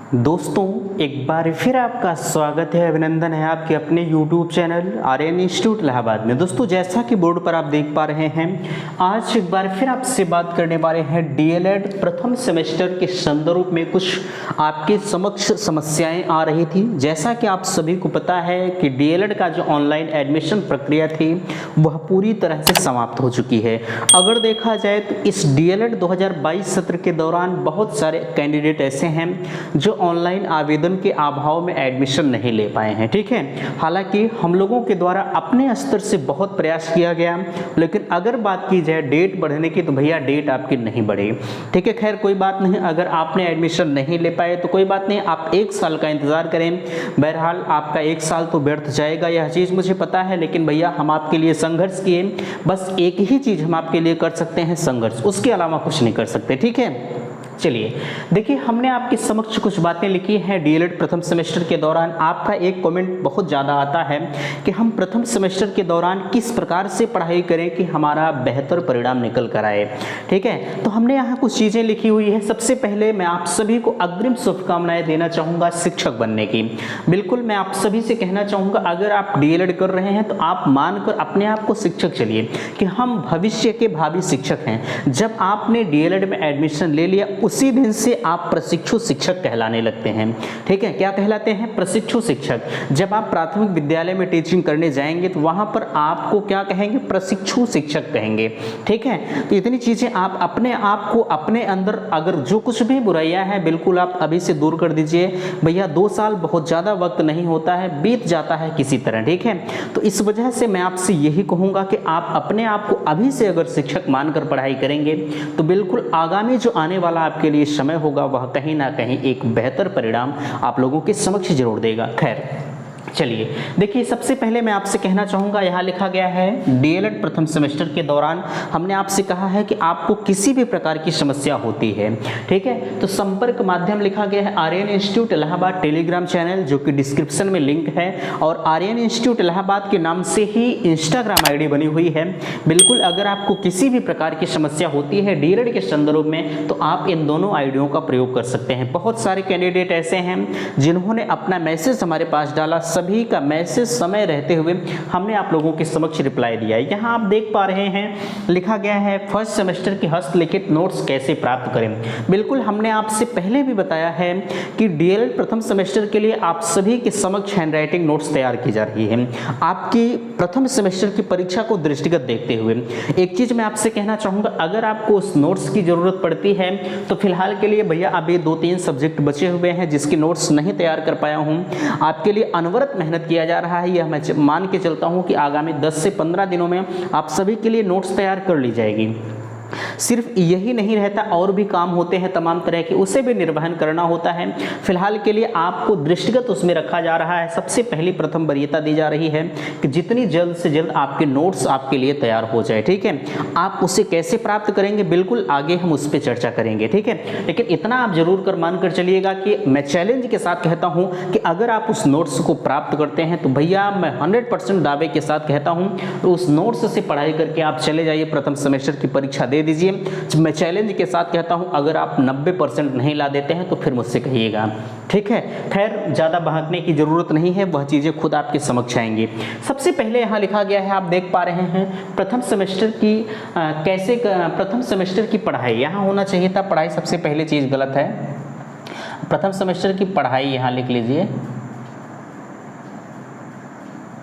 दोस्तों एक बार फिर आपका स्वागत है, अभिनंदन है आपके अपने YouTube channel Aryan institute Allahabad में। दोस्तों जैसा कि बोर्ड पर आप देख पा रहे हैं, आज एक बार फिर आपसे बात करने वाले हैं डीएलएड प्रथम सेमेस्टर के संदर्भ में कुछ आपके समक्ष समस्याएं आ रही थी। जैसा कि आप सभी को पता है कि डीएलएड का जो ऑनलाइन एडमिशन प्रक्रिया थी वह पूरी तरह से समाप्त हो चुकी है। अगर देखा जाए तो इस डीएलएड 2022 सत्र के दौरान बहुत सारे कैंडिडेट ऐसे हैं जो ऑनलाइन आवेदन के अभाव में एडमिशन नहीं ले पाए हैं। ठीक है, हालांकि हम लोगों के द्वारा अपने स्तर से बहुत प्रयास किया गया, लेकिन अगर बात की जाए डेट बढ़ने की तो भैया डेट आपकी नहीं बढ़ी। ठीक है, खैर कोई बात नहीं, अगर आपने एडमिशन नहीं ले पाए तो कोई बात नहीं, आप 1 साल का इंतजार करें। बहरहाल आपका 1 साल तो व्यर्थ जाएगा, यह चीज़ मुझे पता है, लेकिन भैया हम आपके लिए संघर्ष किए। बस एक ही चीज़ हम आपके लिए कर सकते हैं, संघर्ष, उसके अलावा कुछ नहीं कर सकते। ठीक है, चलिए देखिए, हमने आपके समक्ष कुछ बातें लिखी हैं। डीएलएड प्रथम सेमेस्टर के दौरान आपका एक कमेंट बहुत ज़्यादा आता है कि हम प्रथम सेमेस्टर के दौरान किस प्रकार से पढ़ाई करें कि हमारा बेहतर परिणाम निकल कर आए। ठीक है, तो हमने यहाँ कुछ चीज़ें लिखी हुई है। सबसे पहले मैं आप सभी को अग्रिम शुभकामनाएं देना चाहूँगा शिक्षक बनने की। बिल्कुल मैं आप सभी से कहना चाहूँगा, अगर आप डीएलएड कर रहे हैं तो आप मानकर अपने आप को शिक्षक चलिए कि हम भविष्य के भावी शिक्षक हैं। जब आपने डीएलएड में एडमिशन ले लिया उसी दिन से आप प्रशिक्षु शिक्षक कहलाने लगते हैं। ठीक है, क्या कहलाते हैं? प्रशिक्षु शिक्षक। जब आप प्राथमिक विद्यालय में टीचिंग करने जाएंगे तो वहां पर आपको क्या कहेंगे? प्रशिक्षु शिक्षक कहेंगे। ठीक है, तो इतनी चीजें आप अपने आप को अपने अंदर, अगर जो कुछ भी बुराइयां हैं बिल्कुल आप अभी से दूर कर दीजिए। भैया 2 साल बहुत ज्यादा वक्त नहीं होता है, बीत जाता है किसी तरह। ठीक है, तो इस वजह से मैं आपसे यही कहूंगा कि आप अपने आप को अभी से अगर शिक्षक मानकर पढ़ाई करेंगे तो बिल्कुल आगामी जो आने वाला आपके लिए समय होगा वह कहीं ना कहीं एक बेहतर परिणाम आप लोगों के समक्ष जरूर देगा। खैर चलिए देखिए, सबसे पहले मैं आपसे कहना चाहूँगा, यहाँ लिखा गया है डीएलएड प्रथम सेमेस्टर के दौरान हमने आपसे कहा है कि आपको किसी भी प्रकार की समस्या होती है। ठीक है, तो संपर्क माध्यम लिखा गया है Aryan institute Allahabad Telegram channel, जो कि डिस्क्रिप्शन में लिंक है, और आर्यन इंस्टीट्यूट इलाहाबाद के नाम से ही इंस्टाग्राम आईडी बनी हुई है। बिल्कुल अगर आपको किसी भी प्रकार की समस्या होती है डीएलएड के संदर्भ में तो आप इन दोनों आईडियों का प्रयोग कर सकते हैं। बहुत सारे कैंडिडेट ऐसे हैं जिन्होंने अपना मैसेज हमारे पास डाला, सभी का मैसेज समय रहते हुए हमने आप लोगों के समक्ष रिप्लाई दिया है। यहाँ आप देख पा रहे हैं लिखा गया है फर्स्ट सेमेस्टर के हस्तलिखित नोट्स कैसे प्राप्त करें। बिल्कुल हमने आपसे पहले भी बताया है कि डीएलएड प्रथम सेमेस्टर के लिए आप सभी के समक्ष हैंडराइटिंग नोट्स तैयार की जा रही है। आपकी प्रथम सेमेस्टर की परीक्षा को दृष्टिगत देखते हुए एक चीज मैं आपसे कहना चाहूंगा, अगर आपको उस नोट्स की जरूरत पड़ती है तो फिलहाल के लिए भैया अभी 2-3 सब्जेक्ट बचे हुए हैं जिसके नोट्स नहीं तैयार कर पाया हूं। आपके लिए अनवरत मेहनत किया जा रहा है, यह मैं मान के चलता हूं कि आगामी 10 से 15 दिनों में आप सभी के लिए नोट्स तैयार कर ली जाएगी। सिर्फ यही नहीं रहता, और भी काम होते हैं तमाम तरह के, उसे भी निर्वहन करना होता है। फिलहाल के लिए आपको दृष्टिगत उसमें रखा जा रहा है। सबसे पहली प्रथम वरीयता दी जा रही है कि जितनी जल्द से जल्द आपके नोट्स आपके लिए तैयार हो जाए। ठीक है, आप उसे कैसे प्राप्त करेंगे बिल्कुल आगे हम उस पर चर्चा करेंगे। ठीक है, लेकिन इतना आप जरूर कर मानकर चलिएगा कि मैं चैलेंज के साथ कहता हूं कि अगर आप उस नोट्स को प्राप्त करते हैं तो भैया मैं 100% दावे के साथ कहता हूं तो उस नोट्स से पढ़ाई करके आप चले जाइए, प्रथम सेमेस्टर की परीक्षा दे दीजिए। मैं चैलेंज के साथ कहता हूं अगर आप 90% नहीं ला देते हैं तो फिर मुझसे कहिएगा। ठीक है, खैर ज़्यादा बहकने की ज़रूरत नहीं है, वह चीज़ें खुद आपके समक्ष आएंगी। सबसे पहले यहाँ लिखा गया है, आप देख पा रहे हैं प्रथम सेमेस्टर की प्रथम सेमेस्टर की पढ़ाई यहाँ होना चाहिए था। पढ़ाई सबसे पहले चीज़ गलत है, प्रथम सेमेस्टर की पढ़ाई यहाँ लिख लीजिए,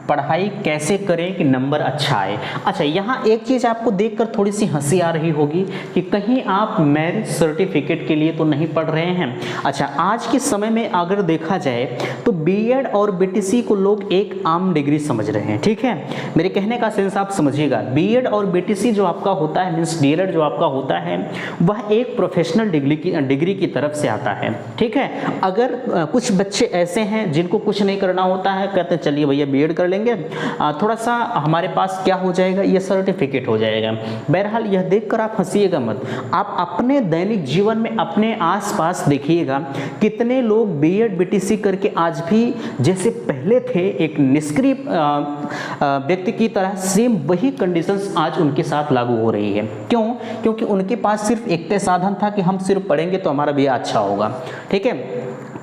पढ़ाई कैसे करें कि नंबर अच्छा आए। अच्छा, यहाँ एक चीज़ आपको देखकर थोड़ी सी हंसी आ रही होगी कि कहीं आप मैरिज सर्टिफिकेट के लिए तो नहीं पढ़ रहे हैं। अच्छा, आज के समय में अगर देखा जाए तो बीएड और बीटीसी को लोग एक आम डिग्री समझ रहे हैं। ठीक है, मेरे कहने का सेंस आप समझिएगा, बीएड और बीटीसी जो आपका होता है, मीन्स डीएलएड जो आपका होता है, वह एक प्रोफेशनल डिग्री की तरफ से आता है। ठीक है, अगर कुछ बच्चे ऐसे हैं जिनको कुछ नहीं करना होता है, कहते हैं चलिए भैया बीएड कर लेंगे, थोड़ा सा हमारे पास क्या हो जाएगा, ये सर्टिफिकेट हो जाएगा। बहरहाल यह देखकर आप हंसिएगा मत, आप अपने दैनिक जीवन में अपने आसपास देखिएगा कितने लोग बीएड बीटीसी करके आज भी जैसे पहले थे एक निष्क्रिय व्यक्ति की तरह सेम वही कंडीशंस आज उनके साथ लागू हो रही है। क्यों? क्योंकि उनके पास सिर्फ एक साधन था कि हम सिर्फ पढ़ेंगे तो हमारा भी अच्छा होगा। ठीक है,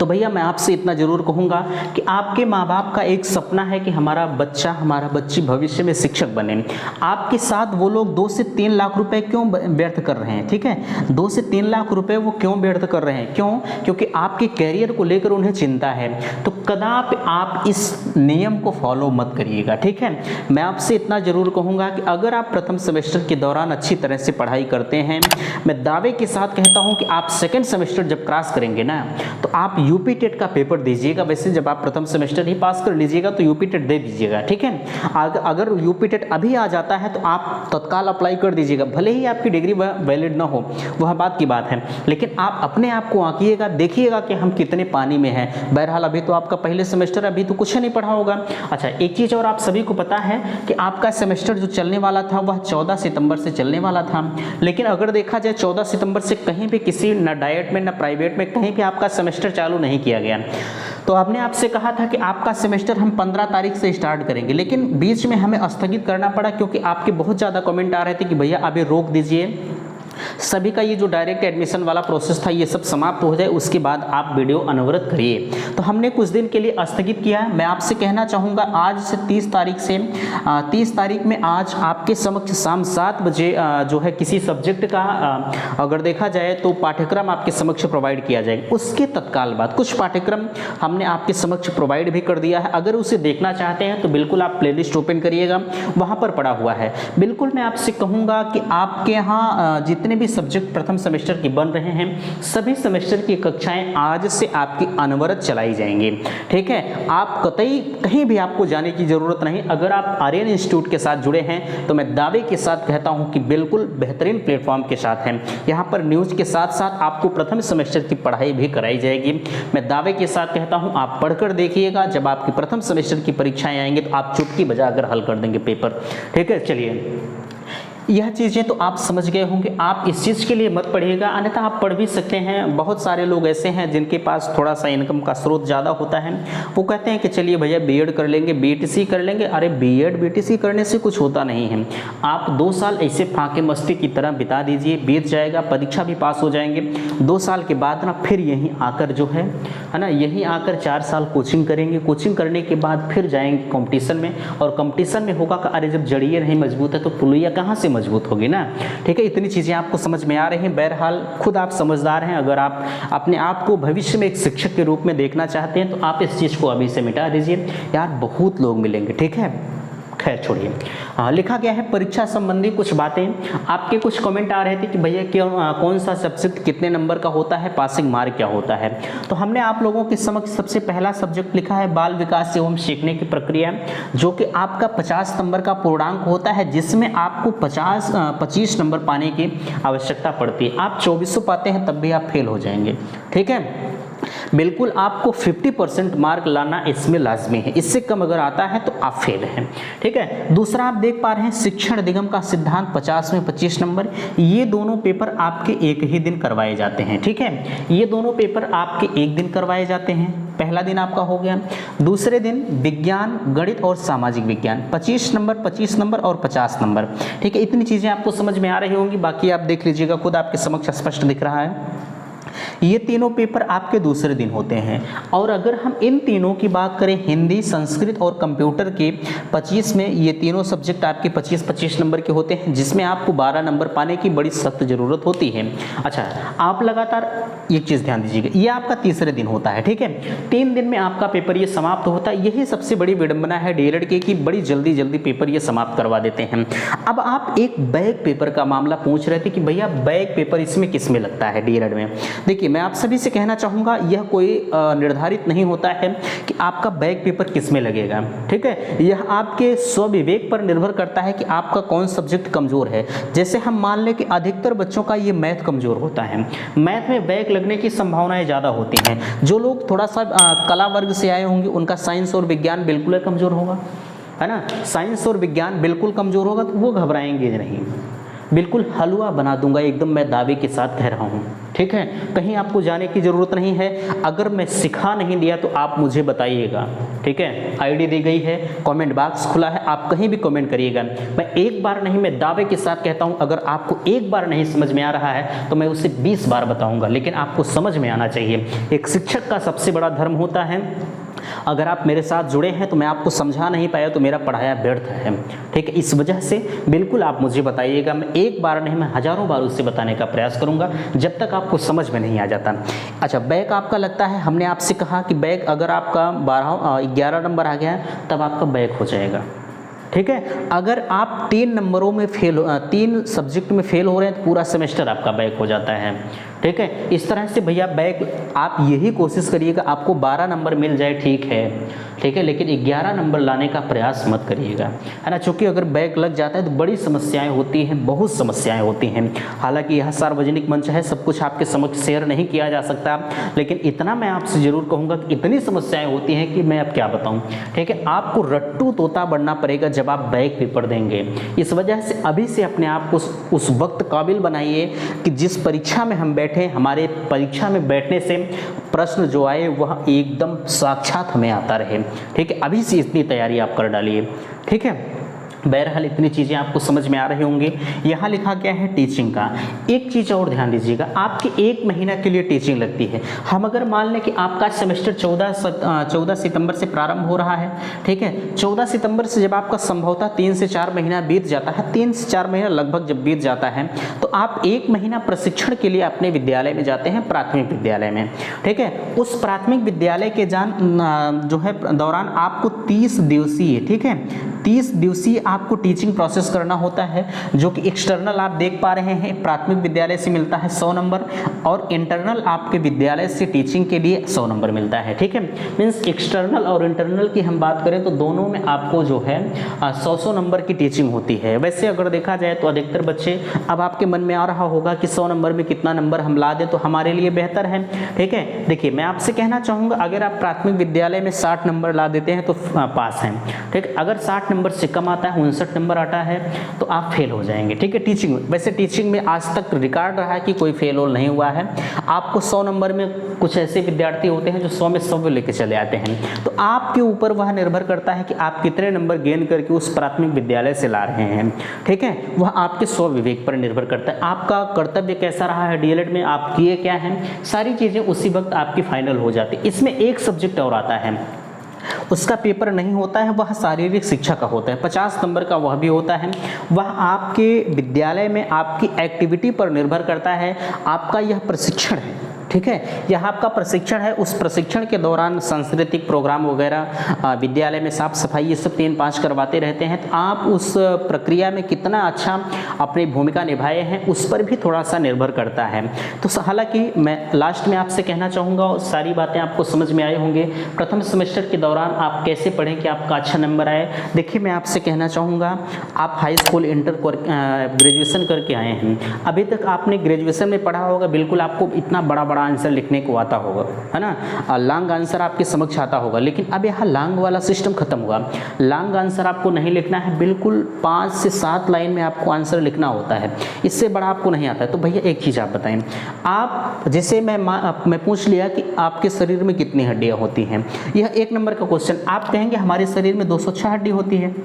तो भैया मैं आपसे इतना जरूर कहूँगा कि आपके माँ बाप का एक सपना है कि हमारा बच्चा हमारा बच्ची भविष्य में शिक्षक बने। आपके साथ वो लोग 2 से 3 लाख रुपए क्यों व्यर्थ कर रहे हैं, ठीक है, 2 से 3 लाख रुपए वो क्यों व्यर्थ कर रहे हैं, क्यों? क्योंकि आपके कैरियर को लेकर उन्हें चिंता है। तो कदापि आप इस नियम को फॉलो मत करिएगा, ठीक है। मैं आपसे इतना जरूर कहूँगा कि अगर आप प्रथम सेमेस्टर के दौरान अच्छी तरह से पढ़ाई करते हैं, मैं दावे के साथ कहता हूँ कि आप सेकेंड सेमेस्टर जब क्रॉस करेंगे ना, तो आप यूपी टेट का पेपर दीजिएगा। वैसे जब आप प्रथम सेमेस्टर ही पास कर लीजिएगा तो यूपी टेट दे दीजिएगा, ठीक है। अगर यूपी टेट अभी आ जाता है तो आप तत्काल अप्लाई कर दीजिएगा, भले ही आपकी डिग्री वैलिड ना हो, वह बात की बात है, लेकिन आप अपने आप को आंकिएगा, देखिएगा कि हम कितने पानी में हैं। बहरहाल अभी तो आपका पहले सेमेस्टर, अभी तो कुछ नहीं पढ़ा होगा। अच्छा, एक चीज़ और आप सभी को पता है कि आपका सेमेस्टर जो चलने वाला था वह 14 सितंबर से चलने वाला था, लेकिन अगर देखा जाए 14 सितंबर से कहीं भी किसी न डाइट में न प्राइवेट में कहीं भी आपका सेमेस्टर चालू नहीं किया गया। तो आपने आपसे कहा था कि आपका सेमेस्टर हम 15 तारीख से स्टार्ट करेंगे, लेकिन बीच में हमें स्थगित करना पड़ा क्योंकि आपके बहुत ज़्यादा कमेंट आ रहे थे कि भैया अभी रोक दीजिए, सभी का ये जो डायरेक्ट एडमिशन वाला प्रोसेस था ये सब समाप्त हो जाए, उसके बाद आप वीडियो अनवरत करिए। तो हमने कुछ दिन के लिए स्थगित किया है। मैं आपसे कहना चाहूँगा आज से 30 तारीख में आज आपके समक्ष शाम 7 बजे जो है किसी सब्जेक्ट का अगर देखा जाए तो पाठ्यक्रम आपके समक्ष प्रोवाइड किया जाएगा। उसके तत्काल बाद कुछ पाठ्यक्रम हमने आपके समक्ष प्रोवाइड भी कर दिया है। अगर उसे देखना चाहते हैं तो बिल्कुल आप प्लेलिस्ट ओपन करिएगा, वहाँ पर पड़ा हुआ है। बिल्कुल मैं आपसे कहूँगा कि आपके यहाँ जितने भी सब्जेक्ट प्रथम सेमेस्टर के बन रहे हैं, सभी सेमेस्टर की कक्षाएं आज से आपकी अनवरत चलाई जाएंगी, ठीक है। आप कतई कहीं भी आपको जाने की जरूरत नहीं। अगर आप आर्यन इंस्टीट्यूट के साथ जुड़े हैं तो मैं दावे के साथ कहता हूं कि बिल्कुल बेहतरीन प्लेटफॉर्म के साथ हैं। यहाँ पर न्यूज़ के साथ साथ आपको प्रथम सेमेस्टर की पढ़ाई भी कराई जाएगी। मैं दावे के साथ कहता हूँ आप पढ़कर देखिएगा, जब आपकी प्रथम सेमेस्टर की परीक्षाएं आएंगी तो आप चुटकी बजाकर हल कर देंगे पेपर, ठीक है। चलिए, यह चीज़ें तो आप समझ गए होंगे। आप इस चीज़ के लिए मत पढ़िएगा, अन्यथा आप पढ़ भी सकते हैं। बहुत सारे लोग ऐसे हैं जिनके पास थोड़ा सा इनकम का स्रोत ज़्यादा होता है, वो कहते हैं कि चलिए भैया बीएड कर लेंगे, बीटीसी कर लेंगे। अरे बीएड बीटीसी करने से कुछ होता नहीं है। आप 2 साल ऐसे फाके मस्ती की तरह बिता दीजिए, बीत जाएगा, परीक्षा भी पास हो जाएंगे। 2 साल के बाद ना फिर यहीं आकर जो है ना, यहीं आकर 4 साल कोचिंग करेंगे। कोचिंग करने के बाद फिर जाएंगे कंपटीशन में, और कंपटीशन में होगा कि अरे जब जड़िए नहीं मजबूत है तो पुलिया कहाँ से मजबूत होगी ना, ठीक है। इतनी चीज़ें आपको समझ में आ रही हैं। बहरहाल खुद आप समझदार हैं। अगर आप अपने आप को भविष्य में एक शिक्षक के रूप में देखना चाहते हैं तो आप इस चीज़ को अभी से मिटा दीजिए। यार बहुत लोग मिलेंगे, ठीक है। खैर छोड़िए, लिखा गया है परीक्षा संबंधी कुछ बातें। आपके कुछ कमेंट आ रहे थे कि भैया क्यों कौन सा सब्जेक्ट कितने नंबर का होता है, पासिंग मार्क क्या होता है। तो हमने आप लोगों के समक्ष सबसे पहला सब्जेक्ट लिखा है बाल विकास एवं सीखने की प्रक्रिया, जो कि आपका 50 नंबर का पूर्णांक होता है, जिसमें आपको 25 नंबर पाने की आवश्यकता पड़ती है। आप 2400 पाते हैं तब भी आप फेल हो जाएंगे, ठीक है। बिल्कुल आपको 50% मार्क लाना इसमें लाजमी है, इससे कम अगर आता है तो आप फेल हैं, ठीक है। दूसरा आप देख पा रहे हैं शिक्षण निगम का सिद्धांत 50 में 25 नंबर। ये दोनों पेपर आपके एक ही दिन करवाए जाते हैं, ठीक है। ये दोनों पेपर आपके एक दिन करवाए जाते हैं। पहला दिन आपका हो गया। दूसरे दिन विज्ञान, गणित और सामाजिक विज्ञान 25 नंबर और 50 नंबर, ठीक है। इतनी चीज़ें आपको समझ में आ रही होंगी, बाकी आप देख लीजिएगा, खुद आपके समक्ष स्पष्ट दिख रहा है। ये तीनों पेपर आपके दूसरे दिन होते हैं। और अगर हम इन तीनों की बात करें, हिंदी, संस्कृत और कंप्यूटर के 25 में ये तीनों सब्जेक्ट आपके 25-25 नंबर के होते हैं, जिसमें आपको 12 नंबर पाने की बड़ी सख्त ज़रूरत होती है। अच्छा, आप लगातार एक चीज़ ध्यान दीजिएगा, ये आपका तीसरे दिन होता है, ठीक है। 3 दिन में आपका पेपर ये समाप्त होता है। यही सबसे बड़ी विडंबना है डीएलएड की बड़ी जल्दी पेपर ये समाप्त करवा देते हैं। अब आप एक बैक पेपर का मामला पूछ रहे थे कि भैया बैक पेपर इसमें किस में लगता है डीएलएड में। देखिए, मैं आप सभी से कहना चाहूँगा, यह कोई निर्धारित नहीं होता है कि आपका बैक पेपर किस में लगेगा, ठीक है। यह आपके स्वविवेक पर निर्भर करता है कि आपका कौन सब्जेक्ट कमज़ोर है। जैसे हम मान लें कि अधिकतर बच्चों का ये मैथ कमज़ोर होता है, मैथ में बैक लगने की संभावनाएं ज़्यादा होती हैं। जो लोग थोड़ा सा कला वर्ग से आए होंगे उनका साइंस और विज्ञान बिल्कुल कमज़ोर होगा, है ना। साइंस और विज्ञान बिल्कुल कमज़ोर होगा तो वो घबराएंगे नहीं। बिल्कुल हलवा बना दूंगा, एकदम मैं दावे के साथ कह रहा हूँ। ठीक है, कहीं आपको जाने की ज़रूरत नहीं है। अगर मैं सिखा नहीं दिया तो आप मुझे बताइएगा। ठीक है, आईडी दी गई है, कमेंट बॉक्स खुला है, आप कहीं भी कमेंट करिएगा। मैं एक बार नहीं, मैं दावे के साथ कहता हूं, अगर आपको एक बार नहीं समझ में आ रहा है तो मैं उसे 20 बार बताऊंगा, लेकिन आपको समझ में आना चाहिए। एक शिक्षक का सबसे बड़ा धर्म होता है, अगर आप मेरे साथ जुड़े हैं तो मैं आपको समझा नहीं पाया तो मेरा पढ़ाया व्यर्थ है। ठीक है, इस वजह से बिल्कुल आप मुझे बताइएगा। मैं एक बार नहीं, मैं हज़ारों बार उससे बताने का प्रयास करूंगा जब तक आपको समझ में नहीं आ जाता। अच्छा, बैक आपका लगता है, हमने आपसे कहा कि बैक अगर आपका 11 नंबर आ गया है तब आपका बैक हो जाएगा। ठीक है, अगर आप 3 नंबरों में 3 सब्जेक्ट में फेल हो रहे हैं तो पूरा सेमेस्टर आपका बैक हो जाता है। ठीक है, इस तरह से भैया बैक आप यही कोशिश करिएगा, आपको 12 नंबर मिल जाए ठीक है, ठीक है, लेकिन 11 नंबर लाने का प्रयास मत करिएगा, है ना। चूँकि अगर बैक लग जाता है तो बड़ी समस्याएं होती हैं, बहुत समस्याएं होती हैं। हालांकि यह सार्वजनिक मंच है, सब कुछ आपके समक्ष शेयर नहीं किया जा सकता, लेकिन इतना मैं आपसे ज़रूर कहूँगा कि इतनी समस्याएँ होती हैं कि मैं अब क्या बताऊँ। ठीक है, आपको रट्टू तोता बनना पड़ेगा जब आप बैक पेपर देंगे। इस वजह से अभी से अपने आप को उस वक्त काबिल बनाइए कि जिस परीक्षा में हम बैठे, हमारे परीक्षा में बैठने से प्रश्न जो आए वह एकदम साक्षात हमें आता रहे। ठीक है, अभी से इतनी तैयारी आप कर डालिए। ठीक है, बहरहाल इतनी चीज़ें आपको समझ में आ रही होंगी। यहाँ लिखा क्या है टीचिंग का। एक चीज़ और ध्यान दीजिएगा, आपके 1 महीना के लिए टीचिंग लगती है। हम अगर मान लें कि आपका सेमेस्टर 14 सितंबर से प्रारंभ हो रहा है, ठीक है, 14 सितंबर से जब आपका संभवतः 3 से 4 महीना बीत जाता है, 3 से 4 महीना लगभग जब बीत जाता है तो आप 1 महीना प्रशिक्षण के लिए अपने विद्यालय में जाते हैं, प्राथमिक विद्यालय में। ठीक है, उस प्राथमिक विद्यालय के जो है दौरान आपको 30 दिवसीय, ठीक है, 30 दिवसीय आपको टीचिंग प्रोसेस करना होता है, जो कि एक्सटर्नल आप देख पा रहे हैं प्राथमिक विद्यालय से मिलता है 100 नंबर, और इंटरनल आपके विद्यालय से टीचिंग के लिए 100 नंबर मिलता है। ठीक है, मीन्स एक्सटर्नल और इंटरनल की हम बात करें तो दोनों में आपको जो है 100 नंबर की टीचिंग होती है। वैसे अगर देखा जाए तो अधिकतर बच्चे, अब आपके मन में आ रहा होगा कि 100 नंबर में कितना नंबर हम ला दें तो हमारे लिए बेहतर है। ठीक है, देखिए मैं आपसे कहना चाहूँगा, अगर आप प्राथमिक विद्यालय में 60 नंबर ला देते हैं तो पास हैं। ठीक, अगर 60 नंबर से कम आता है, 59 नंबर आता है, तो आप फेल हो जाएंगे। ठीक है, टीचिंग में, वैसे टीचिंग में आज तक रिकॉर्ड रहा है कि कोई फेल होल नहीं हुआ है। आपको 100 नंबर में कुछ ऐसे विद्यार्थी होते हैं जो 100 में 100 लेके चले आते हैं, तो आपके ऊपर वह निर्भर करता है कि आप कितने नंबर गेन करके उस प्राथमिक विद्यालय से ला रहे हैं। ठीक है, वह आपके स्व विवेक पर निर्भर करता है, आपका कर्तव्य कैसा रहा है डीएलएड में, आप किए क्या हैं, सारी चीज़ें उसी वक्त आपकी फाइनल हो जाती है। इसमें एक सब्जेक्ट और आता है, उसका पेपर नहीं होता है, वह शारीरिक शिक्षा का होता है, 50 नंबर का वह भी होता है। वह आपके विद्यालय में आपकी एक्टिविटी पर निर्भर करता है, आपका यह प्रशिक्षण है। ठीक है, यह आपका प्रशिक्षण है, उस प्रशिक्षण के दौरान सांस्कृतिक प्रोग्राम वगैरह, विद्यालय में साफ सफाई, ये सब 3-5 करवाते रहते हैं, तो आप उस प्रक्रिया में कितना अच्छा अपनी भूमिका निभाए हैं उस पर भी थोड़ा सा निर्भर करता है। तो हालांकि मैं लास्ट में आपसे कहना चाहूँगा, सारी बातें आपको समझ में आए होंगे। प्रथम सेमेस्टर के दौरान आप कैसे पढ़ें कि आपका अच्छा नंबर आए। देखिए मैं आपसे कहना चाहूँगा, आप हाई स्कूल, इंटर, ग्रेजुएशन करके आए हैं, अभी तक आपने ग्रेजुएशन में पढ़ा होगा, बिल्कुल आपको इतना बड़ा बड़ा आंसर लिखने को आता होगा, है ना, लॉन्ग आंसर आपके समक्ष आता होगा, लेकिन अब यहाँ लॉन्ग वाला सिस्टम खत्म हुआ। लॉन्ग आंसर आपको नहीं लिखना है, बिल्कुल 5 से 7 लाइन में आपको आंसर लिखना होता है, इससे बड़ा आपको नहीं आता है। तो भैया एक चीज़ आप बताएं, आप जैसे मैं पूछ लिया कि आपके शरीर में कितनी हड्डियाँ होती हैं, यह 1 नंबर का क्वेश्चन, आप कहेंगे हमारे शरीर में 206 हड्डी होती है।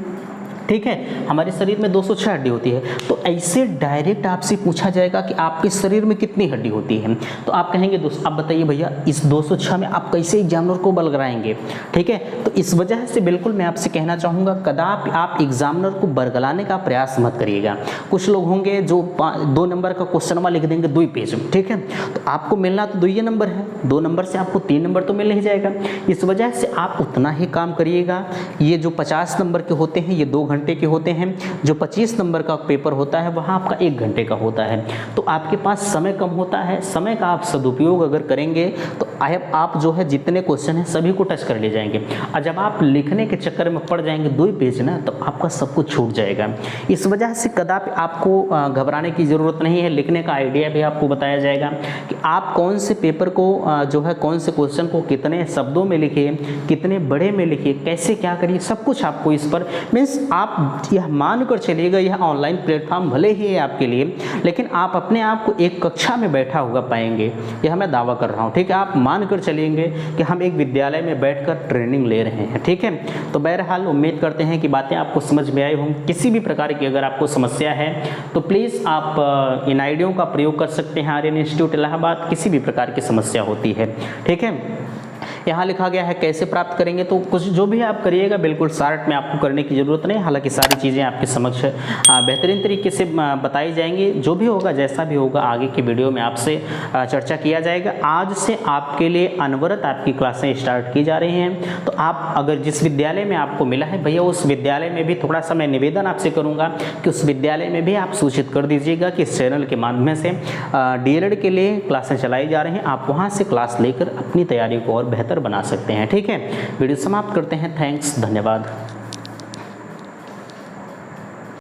ठीक है, हमारे शरीर में 206 हड्डी होती है, तो ऐसे डायरेक्ट आपसे पूछा जाएगा कि आपके शरीर में कितनी हड्डी होती है, तो आप कहेंगे आप बताइए भैया इस 206 में आप कैसे एग्जामिनर को बल कराएंगे। ठीक है, तो इस वजह से बिल्कुल मैं आपसे कहना चाहूँगा, कदापि आप एग्जामिनर को बरगलाने का प्रयास मत करिएगा। कुछ लोग होंगे जो 2 नंबर का क्वेश्चन लिख देंगे 2 पेज में, ठीक है, तो आपको मिलना तो 2 नंबर है, 2 नंबर से आपको 3 नंबर तो मिल ही जाएगा। इस वजह से आप उतना ही काम करिएगा। ये जो 50 नंबर के होते हैं ये 2 घंटे के होते हैं, जो 25 नंबर का पेपर होता है वहाँ आपका 1 घंटे का होता है, तो आपके पास समय कम होता है। समय का आप सदुपयोग अगर करेंगे तो आप जो है जितने क्वेश्चन हैं सभी को टच कर ले जाएंगे। और जब आप लिखने के चक्कर में पड़ जाएंगे 2 पेज ना, तो आपका सब कुछ छूट जाएगा। इस वजह से कदापि आपको घबराने की ज़रूरत नहीं है। लिखने का आइडिया भी आपको बताया जाएगा कि आप कौन से पेपर को जो है कौन से क्वेश्चन को कितने शब्दों में लिखिए, कितने बड़े में लिखिए, कैसे क्या करिए, सब कुछ आपको इस पर मीन्स आप यह मान कर चलिएगा यह ऑनलाइन प्लेटफॉर्म भले ही है आपके लिए, लेकिन आप अपने आप को एक कक्षा में बैठा हुआ पाएंगे, यह मैं दावा कर रहा हूँ। ठीक है, आप मान कर चलेंगे कि हम एक विद्यालय में बैठकर ट्रेनिंग ले रहे हैं। ठीक है, तो बहरहाल उम्मीद करते हैं कि बातें आपको समझ में आई होंगी। किसी भी प्रकार की अगर आपको समस्या है तो प्लीज़ आप इन आइडियों का प्रयोग कर सकते हैं। आर्यन इंस्टीट्यूट इलाहाबाद किसी भी प्रकार की समस्या होती है। ठीक है, यहाँ लिखा गया है कैसे प्राप्त करेंगे, तो कुछ जो भी आप करिएगा बिल्कुल शार्ट में आपको करने की ज़रूरत नहीं। हालांकि सारी चीज़ें आपके समक्ष बेहतरीन तरीके से बताई जाएंगी। जो भी होगा जैसा भी होगा आगे की वीडियो में आपसे चर्चा किया जाएगा। आज से आपके लिए अनवरत आपकी क्लासें स्टार्ट की जा रही हैं। तो आप अगर जिस विद्यालय में आपको मिला है भैया उस विद्यालय में भी थोड़ा सा मैं निवेदन आपसे करूँगा कि उस विद्यालय में भी आप सूचित कर दीजिएगा कि इस चैनल के माध्यम से DELED के लिए क्लासें चलाई जा रही हैं। आप वहाँ से क्लास लेकर अपनी तैयारी को और बेहतर बना सकते हैं। ठीक है, वीडियो समाप्त करते हैं। थैंक्स, धन्यवाद।